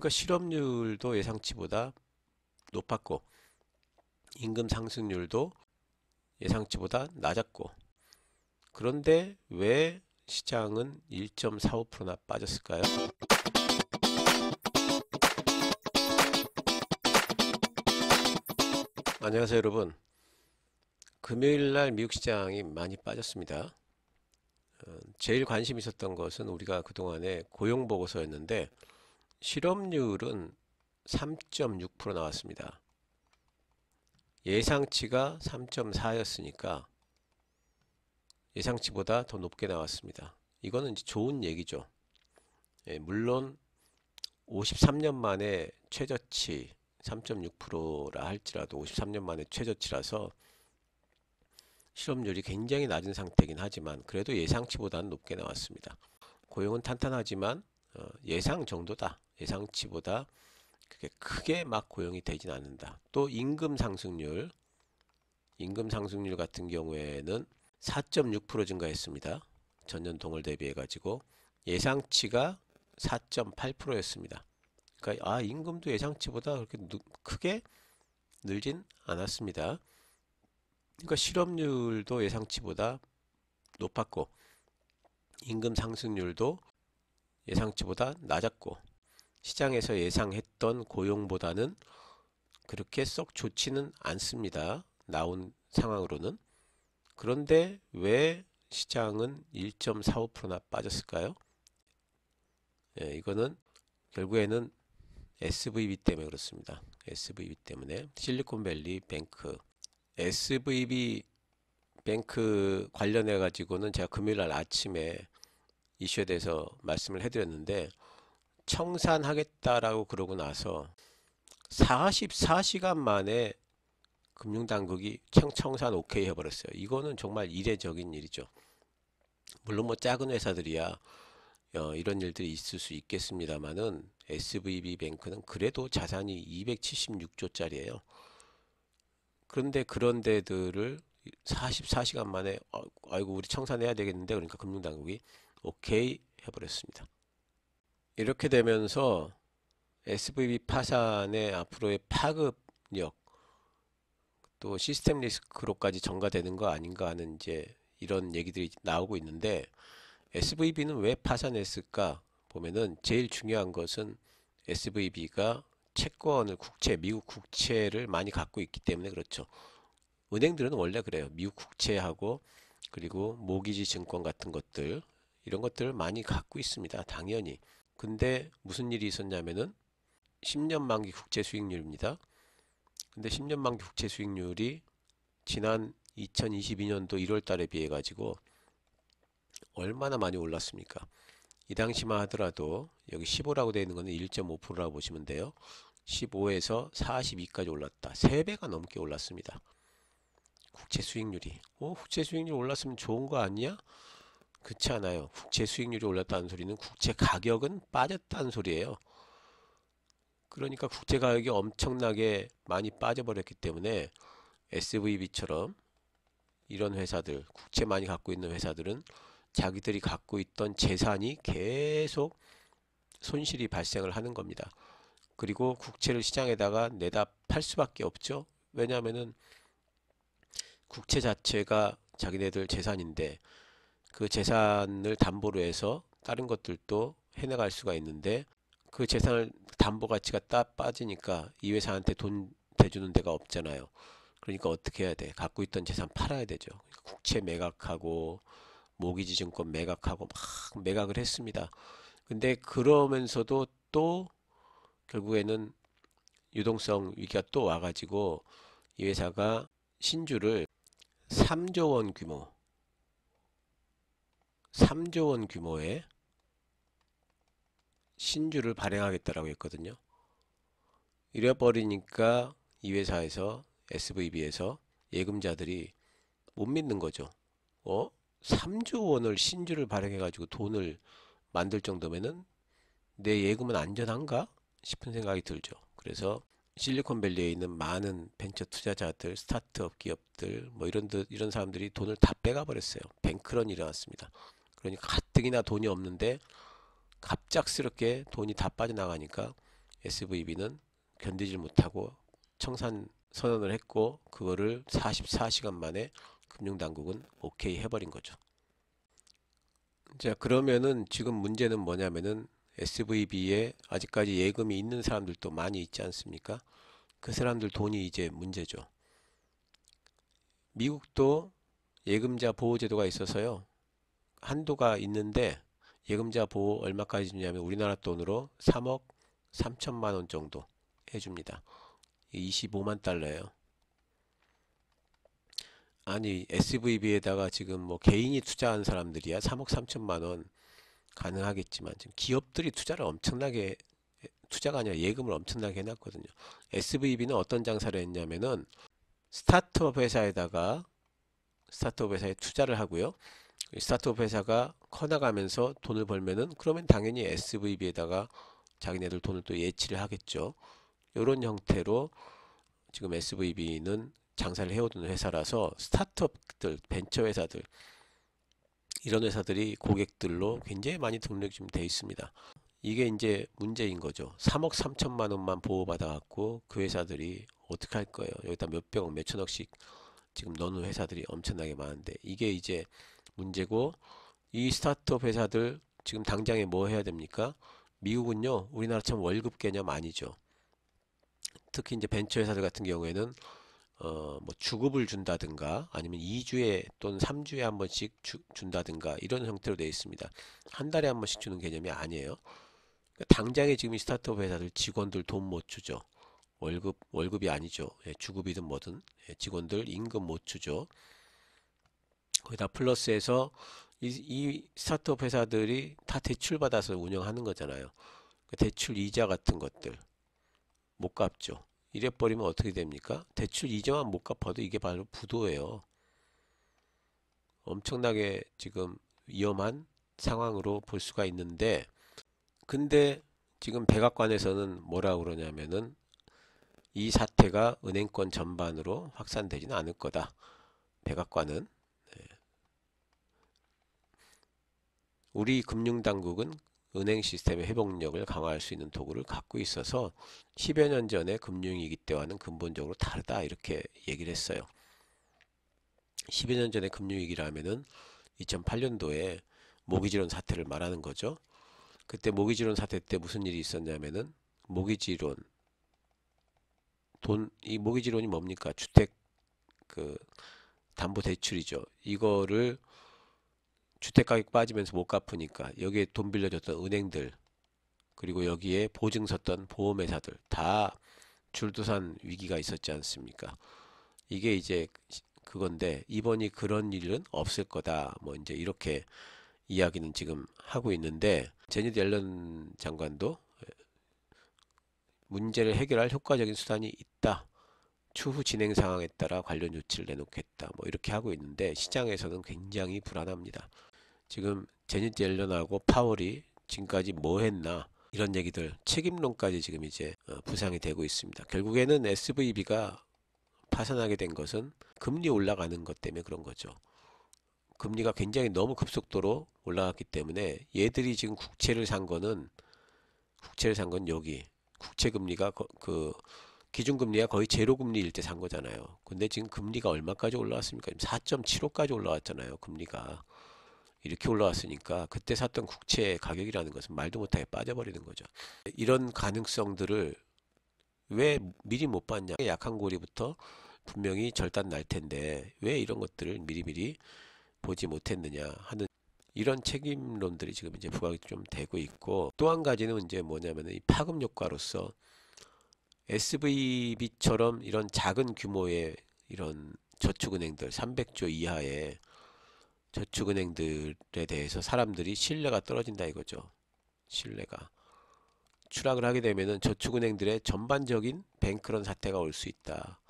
그러니까 실업률도 예상치보다 높았고 임금 상승률도 예상치보다 낮았고, 그런데 왜 시장은 1.45%나 빠졌을까요? 안녕하세요 여러분. 금요일날 미국 시장이 많이 빠졌습니다. 제일 관심 있었던 것은 우리가 그동안에 고용보고서였는데 실업률은 3.6% 나왔습니다. 예상치가 3.4였으니까 예상치보다 더 높게 나왔습니다. 이거는 이제 좋은 얘기죠. 물론 53년 만에 최저치 3.6%라 할지라도 53년 만에 최저치라서 실업률이 굉장히 낮은 상태이긴 하지만 그래도 예상치보다는 높게 나왔습니다. 고용은 탄탄하지만 예상 정도다. 예상치보다 그게 크게 막 고용이 되진 않는다. 또 임금 상승률 같은 경우에는 4.6% 증가했습니다. 전년 동월 대비해 가지고 예상치가 4.8%였습니다. 그러니까 임금도 예상치보다 그렇게 크게 늘진 않았습니다. 그러니까 실업률도 예상치보다 높았고 임금 상승률도 예상치보다 낮았고 시장에서 예상했던 고용보다는 그렇게 썩 좋지는 않습니다. 나온 상황으로는. 그런데 왜 시장은 1.45%나 빠졌을까요? 이거는 결국에는 SVB 때문에 그렇습니다. SVB 때문에 실리콘밸리 뱅크 SVB 뱅크 관련해 가지고는 제가 금요일날 아침에 이슈에 대해서 말씀을 해드렸는데 청산하겠다라고 그러고 나서 44시간 만에 금융당국이 청산 오케이 해버렸어요. 이거는 정말 이례적인 일이죠. 물론 뭐 작은 회사들이야 이런 일들이 있을 수 있겠습니다만은 SVB 뱅크는 그래도 자산이 276조짜리예요. 그런데 그런 데들을 44시간 만에 아이고 우리 청산해야 되겠는데 그러니까 금융당국이 오케이 해버렸습니다. 이렇게 되면서 SVB 파산의 앞으로의 파급력 또 시스템 리스크로까지 전가되는 거 아닌가 하는 이제 이런 얘기들이 나오고 있는데 SVB는 왜 파산했을까 보면은 제일 중요한 것은 SVB가 채권을 미국 국채를 많이 갖고 있기 때문에 그렇죠. 은행들은 원래 그래요. 미국 국채하고 그리고 모기지 증권 같은 것들 이런 것들을 많이 갖고 있습니다. 당연히. 근데 무슨 일이 있었냐면은 10년 만기 국채 수익률입니다. 근데 10년 만기 국채 수익률이 지난 2022년도 1월 달에 비해 가지고 얼마나 많이 올랐습니까? 이 당시만 하더라도 여기 15라고 되어 있는 거는 1.5%라고 보시면 돼요. 15에서 42까지 올랐다. 3배가 넘게 올랐습니다. 국채 수익률이. 국채 수익률 올랐으면 좋은 거 아니야? 그렇지 않아요. 국채 수익률이 올랐다는 소리는 국채 가격은 빠졌다는 소리예요. 그러니까 국채 가격이 엄청나게 많이 빠져버렸기 때문에 SVB처럼 이런 회사들, 국채 많이 갖고 있는 회사들은 자기들이 갖고 있던 재산이 계속 손실이 발생을 하는 겁니다. 그리고 국채를 시장에다가 내다 팔 수밖에 없죠. 왜냐하면은 국채 자체가 자기네들 재산인데 그 재산을 담보로 해서 다른 것들도 해나갈 수가 있는데 그 재산을 담보 가치가 딱 빠지니까 이 회사한테 돈 대주는 데가 없잖아요. 그러니까 어떻게 해야 돼? 갖고 있던 재산 팔아야 되죠. 그러니까 국채 매각하고 모기지 증권 매각하고 막 매각을 했습니다. 근데 그러면서도 또 결국에는 유동성 위기가 또 와가지고 이 회사가 신주를 3조 원 규모의 신주를 발행하겠다라고 했거든요. 이래버리니까 이 회사에서 SVB에서 예금자들이 못 믿는 거죠. 3조 원을 신주를 발행해가지고 돈을 만들 정도면은 내 예금은 안전한가 싶은 생각이 들죠. 그래서 실리콘밸리에 있는 많은 벤처 투자자들, 스타트업 기업들, 뭐 이런 사람들이 돈을 다 빼가 버렸어요. 뱅크런이 일어났습니다. 그러니까 가뜩이나 돈이 없는데 갑작스럽게 돈이 다 빠져나가니까 SVB는 견디질 못하고 청산 선언을 했고 그거를 44시간 만에 금융당국은 오케이 해버린 거죠. 자, 그러면은 지금 문제는 뭐냐면은 SVB에 아직까지 예금이 있는 사람들도 많이 있지 않습니까? 그 사람들 돈이 이제 문제죠. 미국도 예금자 보호제도가 있어서요. 한도가 있는데 예금자 보호 얼마까지 주냐면 우리나라 돈으로 3억 3천만 원 정도 해줍니다. 25만 달러예요. 아니 SVB에다가 지금 뭐 개인이 투자한 사람들이야 3억 3천만 원 가능하겠지만 지금 기업들이 투자를 엄청나게 투자가 아니라 예금을 엄청나게 해놨거든요. SVB는 어떤 장사를 했냐면은 스타트업 회사에다가 스타트업 회사에 투자를 하고요. 스타트업 회사가 커나가면서 돈을 벌면은 그러면 당연히 SVB에다가 자기네들 돈을 또 예치를 하겠죠. 이런 형태로 지금 SVB는 장사를 해오던 회사라서 스타트업들, 벤처 회사들 이런 회사들이 고객들로 굉장히 많이 등록이 좀 돼 있습니다. 이게 이제 문제인 거죠. 3억 3천만 원만 보호받아 갖고 그 회사들이 어떻게 할 거예요? 여기다 몇백억, 몇천억씩 지금 넣는 회사들이 엄청나게 많은데 이게 이제 문제고 이 스타트업 회사들 지금 당장에 뭐 해야 됩니까? 미국은요, 우리나라처럼 월급 개념 아니죠. 특히 이제 벤처 회사들 같은 경우에는 뭐 주급을 준다든가 아니면 2주에 또는 3주에 한 번씩 준다든가 이런 형태로 되어 있습니다. 한 달에 한 번씩 주는 개념이 아니에요. 그러니까 당장에 지금 이 스타트업 회사들 직원들 돈 못 주죠. 월급이 아니죠. 예, 주급이든 뭐든 예, 직원들 임금 못 주죠. 거기다 플러스해서 이 스타트업 회사들이 다 대출 받아서 운영하는 거잖아요. 그 대출 이자 같은 것들 못 갚죠. 이래 버리면 어떻게 됩니까? 대출 이자만 못 갚아도 이게 바로 부도예요. 엄청나게 지금 위험한 상황으로 볼 수가 있는데 근데 지금 백악관에서는 뭐라 그러냐면은 이 사태가 은행권 전반으로 확산되지는 않을 거다. 백악관은 우리 금융당국은 은행 시스템의 회복력을 강화할 수 있는 도구를 갖고 있어서 10여 년 전에 금융위기 때와는 근본적으로 다르다 이렇게 얘기를 했어요. 10여 년 전에 금융위기라면은 2008년도에 모기지론 사태를 말하는 거죠. 그때 모기지론 사태 때 무슨 일이 있었냐면은 모기지론 이 모기지론이 뭡니까? 주택 그 담보대출이죠. 이거를 주택가격 빠지면서 못 갚으니까 여기에 돈 빌려줬던 은행들 그리고 여기에 보증 섰던 보험회사들 다 줄도산 위기가 있었지 않습니까? 이게 이제 그건데 이번이 그런 일은 없을 거다. 뭐 이제 이렇게 이야기는 지금 하고 있는데 제니드 옐런 장관도 문제를 해결할 효과적인 수단이 있다. 추후 진행 상황에 따라 관련 조치를 내놓겠다. 뭐 이렇게 하고 있는데 시장에서는 굉장히 불안합니다. 지금 제니트 옐런하고 파월이 지금까지 뭐 했나 이런 얘기들 책임론까지 지금 이제 부상이 되고 있습니다. 결국에는 SVB가 파산하게 된 것은 금리 올라가는 것 때문에 그런 거죠. 금리가 굉장히 너무 급속도로 올라갔기 때문에 얘들이 지금 국채를 산 건 여기 국채금리가 그 기준금리가 거의 제로금리일 때 산 거잖아요. 근데 지금 금리가 얼마까지 올라왔습니까? 4.75까지 올라왔잖아요. 금리가. 이렇게 올라왔으니까 그때 샀던 국채 가격이라는 것은 말도 못하게 빠져버리는 거죠. 이런 가능성들을 왜 미리 못 봤냐? 약한 고리부터 분명히 절단 날 텐데 왜 이런 것들을 미리미리 보지 못했느냐 하는 이런 책임론들이 지금 이제 부각이 좀 되고 있고 또 한 가지는 이제 뭐냐면 이 파급 효과로서 SVB처럼 이런 작은 규모의 이런 저축은행들 300조 이하의 저축은행들에 대해서 사람들이 신뢰가 떨어진다 이거죠. 신뢰가 추락을 하게 되면은 저축은행들의 전반적인 뱅크런 사태가 올 수 있다.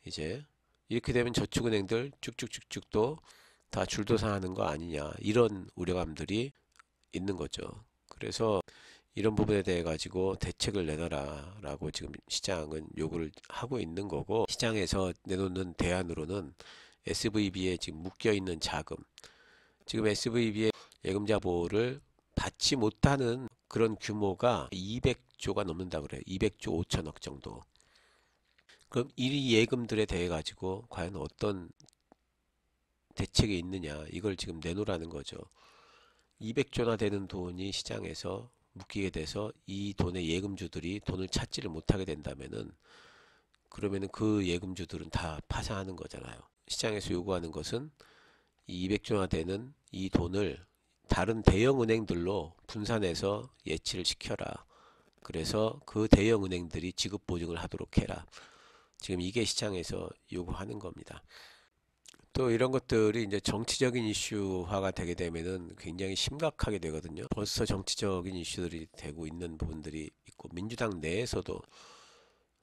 이제 이렇게 되면 저축은행들 쭉쭉쭉쭉 또 다 줄도상하는 거 아니냐 이런 우려감들이 있는 거죠. 그래서 이런 부분에 대해 가지고 대책을 내놔라 라고 지금 시장은 요구를 하고 있는 거고 시장에서 내놓는 대안으로는 SVB에 지금 묶여 있는 자금 지금 SVB의 예금자 보호를 받지 못하는 그런 규모가 200조가 넘는다 그래요. 200조 5천억 정도. 그럼 이 예금들에 대해 가지고 과연 어떤 대책이 있느냐, 이걸 지금 내놓으라는 거죠. 200조나 되는 돈이 시장에서 묶이게 돼서 이 돈의 예금주들이 돈을 찾지를 못하게 된다면은, 그러면은 그 예금주들은 다 파산하는 거잖아요. 시장에서 요구하는 것은 이 200조나 되는 이 돈을 다른 대형 은행들로 분산해서 예치를 시켜라. 그래서 그 대형 은행들이 지급 보증을 하도록 해라. 지금 이게 시장에서 요구하는 겁니다. 또 이런 것들이 이제 정치적인 이슈화가 되게 되면은 굉장히 심각하게 되거든요. 벌써 정치적인 이슈들이 되고 있는 부분들이 있고, 민주당 내에서도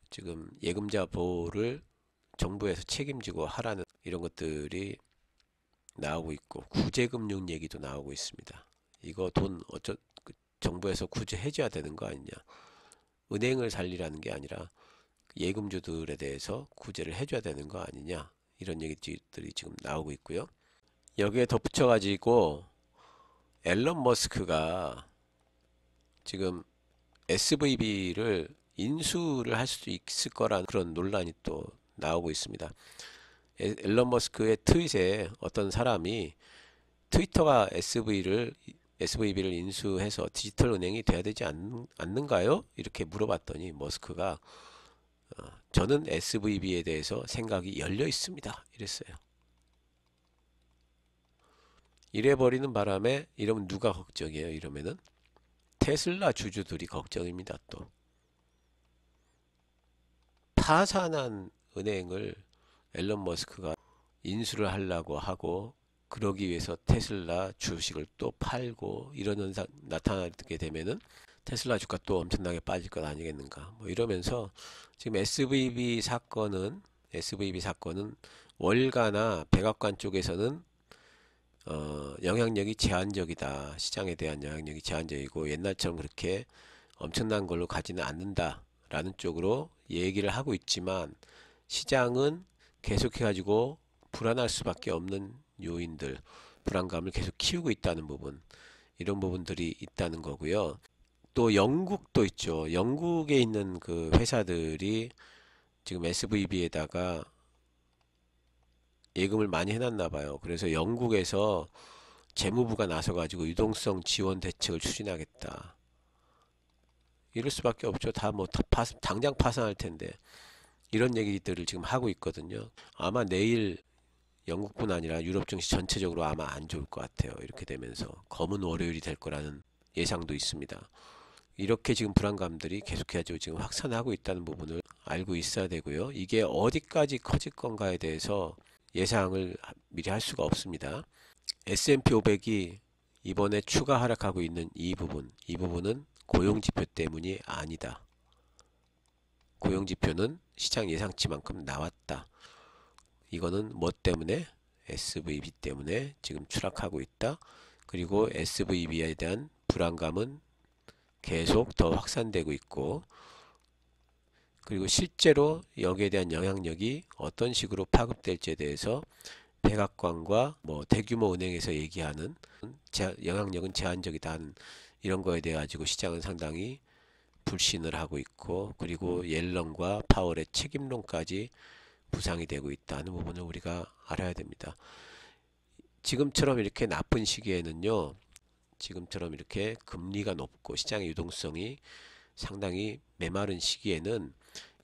지금 예금자 보호를 정부에서 책임지고 하라는 이런 것들이 나오고 있고, 구제금융 얘기도 나오고 있습니다. 이거 돈 정부에서 구제해줘야 되는 거 아니냐. 은행을 살리라는 게 아니라 예금주들에 대해서 구제를 해줘야 되는 거 아니냐. 이런 얘기들이 지금 나오고 있고요. 여기에 덧붙여 가지고 앨런 머스크가 지금 SVB를 인수를 할 수도 있을 거라는 그런 논란이 또 나오고 있습니다. 앨런 머스크의 트윗에 어떤 사람이 트위터가 SVB를 인수해서 디지털 은행이 돼야 되지 않는가요? 이렇게 물어봤더니 머스크가 저는 SVB에 대해서 생각이 열려 있습니다. 이랬어요. 이래버리는 바람에, 이러면 누가 걱정이에요? 이러면은 테슬라 주주들이 걱정입니다. 또 파산한 은행을 앨런 머스크가 인수를 하려고 하고, 그러기 위해서 테슬라 주식을 또 팔고, 이런 현상 나타나게 되면은 테슬라 주가 또 엄청나게 빠질 것 아니겠는가, 뭐 이러면서 지금 SVB 사건은 월가나 백악관 쪽에서는 영향력이 제한적이다. 시장에 대한 영향력이 제한적이고 옛날처럼 그렇게 엄청난 걸로 가지는 않는다라는 쪽으로 얘기를 하고 있지만, 시장은 계속해가지고 불안할 수밖에 없는 요인들, 불안감을 계속 키우고 있다는 부분, 이런 부분들이 있다는 거고요. 또 영국도 있죠. 영국에 있는 그 회사들이 지금 SVB에다가 예금을 많이 해놨나 봐요. 그래서 영국에서 재무부가 나서가지고 유동성 지원 대책을 추진하겠다. 이럴 수밖에 없죠. 다 뭐 당장 파산할 텐데. 이런 얘기들을 지금 하고 있거든요. 아마 내일 영국뿐 아니라 유럽 증시 전체적으로 아마 안 좋을 것 같아요. 이렇게 되면서 검은 월요일이 될 거라는 예상도 있습니다. 이렇게 지금 불안감들이 계속해서 지금 확산하고 있다는 부분을 알고 있어야 되고요. 이게 어디까지 커질 건가에 대해서 예상을 미리 할 수가 없습니다. S&P 500이 이번에 추가 하락하고 있는 이 부분은 고용지표 때문이 아니다. 고용지표는 시장 예상치만큼 나왔다. 이거는 뭐 때문에? SVB 때문에 지금 추락하고 있다. 그리고 SVB에 대한 불안감은 계속 더 확산되고 있고, 그리고 실제로 여기에 대한 영향력이 어떤 식으로 파급될지에 대해서 백악관과 뭐 대규모 은행에서 얘기하는 영향력은 제한적이다 하는 이런 거에 대해 가지고 시장은 상당히 불신을 하고 있고, 그리고 옐런과 파월의 책임론까지 부상이 되고 있다는 부분을 우리가 알아야 됩니다. 지금처럼 이렇게 나쁜 시기에는요, 지금처럼 이렇게 금리가 높고 시장의 유동성이 상당히 메마른 시기에는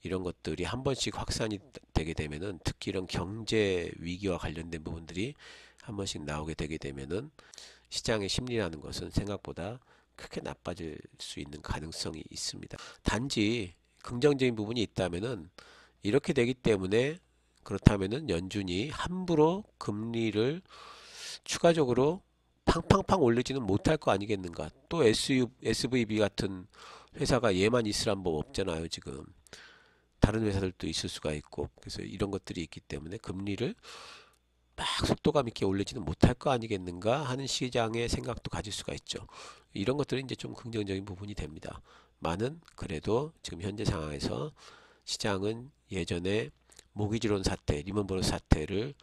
이런 것들이 한 번씩 확산이 되게 되면은, 특히 이런 경제 위기와 관련된 부분들이 한 번씩 나오게 되게 되면은 시장의 심리라는 것은 생각보다 크게 나빠질 수 있는 가능성이 있습니다. 단지 긍정적인 부분이 있다면은, 이렇게 되기 때문에, 그렇다면은 연준이 함부로 금리를 추가적으로 팡팡팡 올리지는 못할 거 아니겠는가. 또 SVB 같은 회사가 얘만 있으란 법 없잖아요. 지금 다른 회사들도 있을 수가 있고, 그래서 이런 것들이 있기 때문에 금리를 막 속도감 있게 올리지는 못할 거 아니겠는가 하는 시장의 생각도 가질 수가 있죠. 이런 것들은 이제 좀 긍정적인 부분이 됩니다. 많은 그래도 지금 현재 상황에서 시장은 예전에 모기지론 사태, 리먼브러스 사태를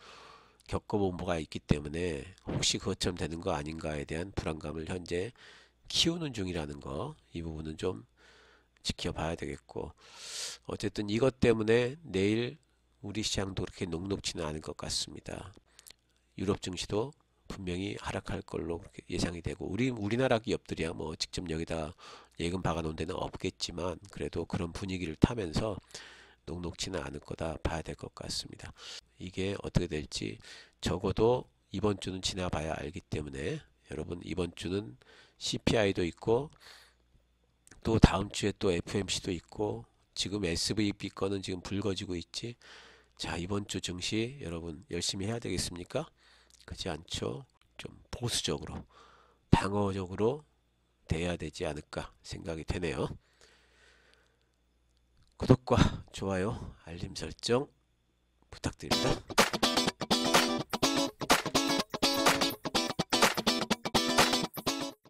겪어본 바가 있기 때문에 혹시 그것처럼 되는 거 아닌가에 대한 불안감을 현재 키우는 중이라는 거, 이 부분은 좀 지켜봐야 되겠고, 어쨌든 이것 때문에 내일 우리 시장도 그렇게 녹록지는 않을 것 같습니다. 유럽 증시도 분명히 하락할 걸로 그렇게 예상이 되고, 우리나라 기업들이야 뭐 직접 여기다 예금 박아 놓은 데는 없겠지만 그래도 그런 분위기를 타면서 녹록지는 않을 거다 봐야 될 것 같습니다. 이게 어떻게 될지 적어도 이번 주는 지나봐야 알기 때문에, 여러분 이번 주는 CPI도 있고 또 다음 주에 또 FMC도 있고, 지금 SVB 거는 지금 불거지고 있지. 자, 이번 주 증시 여러분 열심히 해야 되겠습니까? 그렇지 않죠? 좀 보수적으로, 방어적으로 돼야 되지 않을까 생각이 되네요. 구독과 좋아요, 알림 설정 부탁드립니다.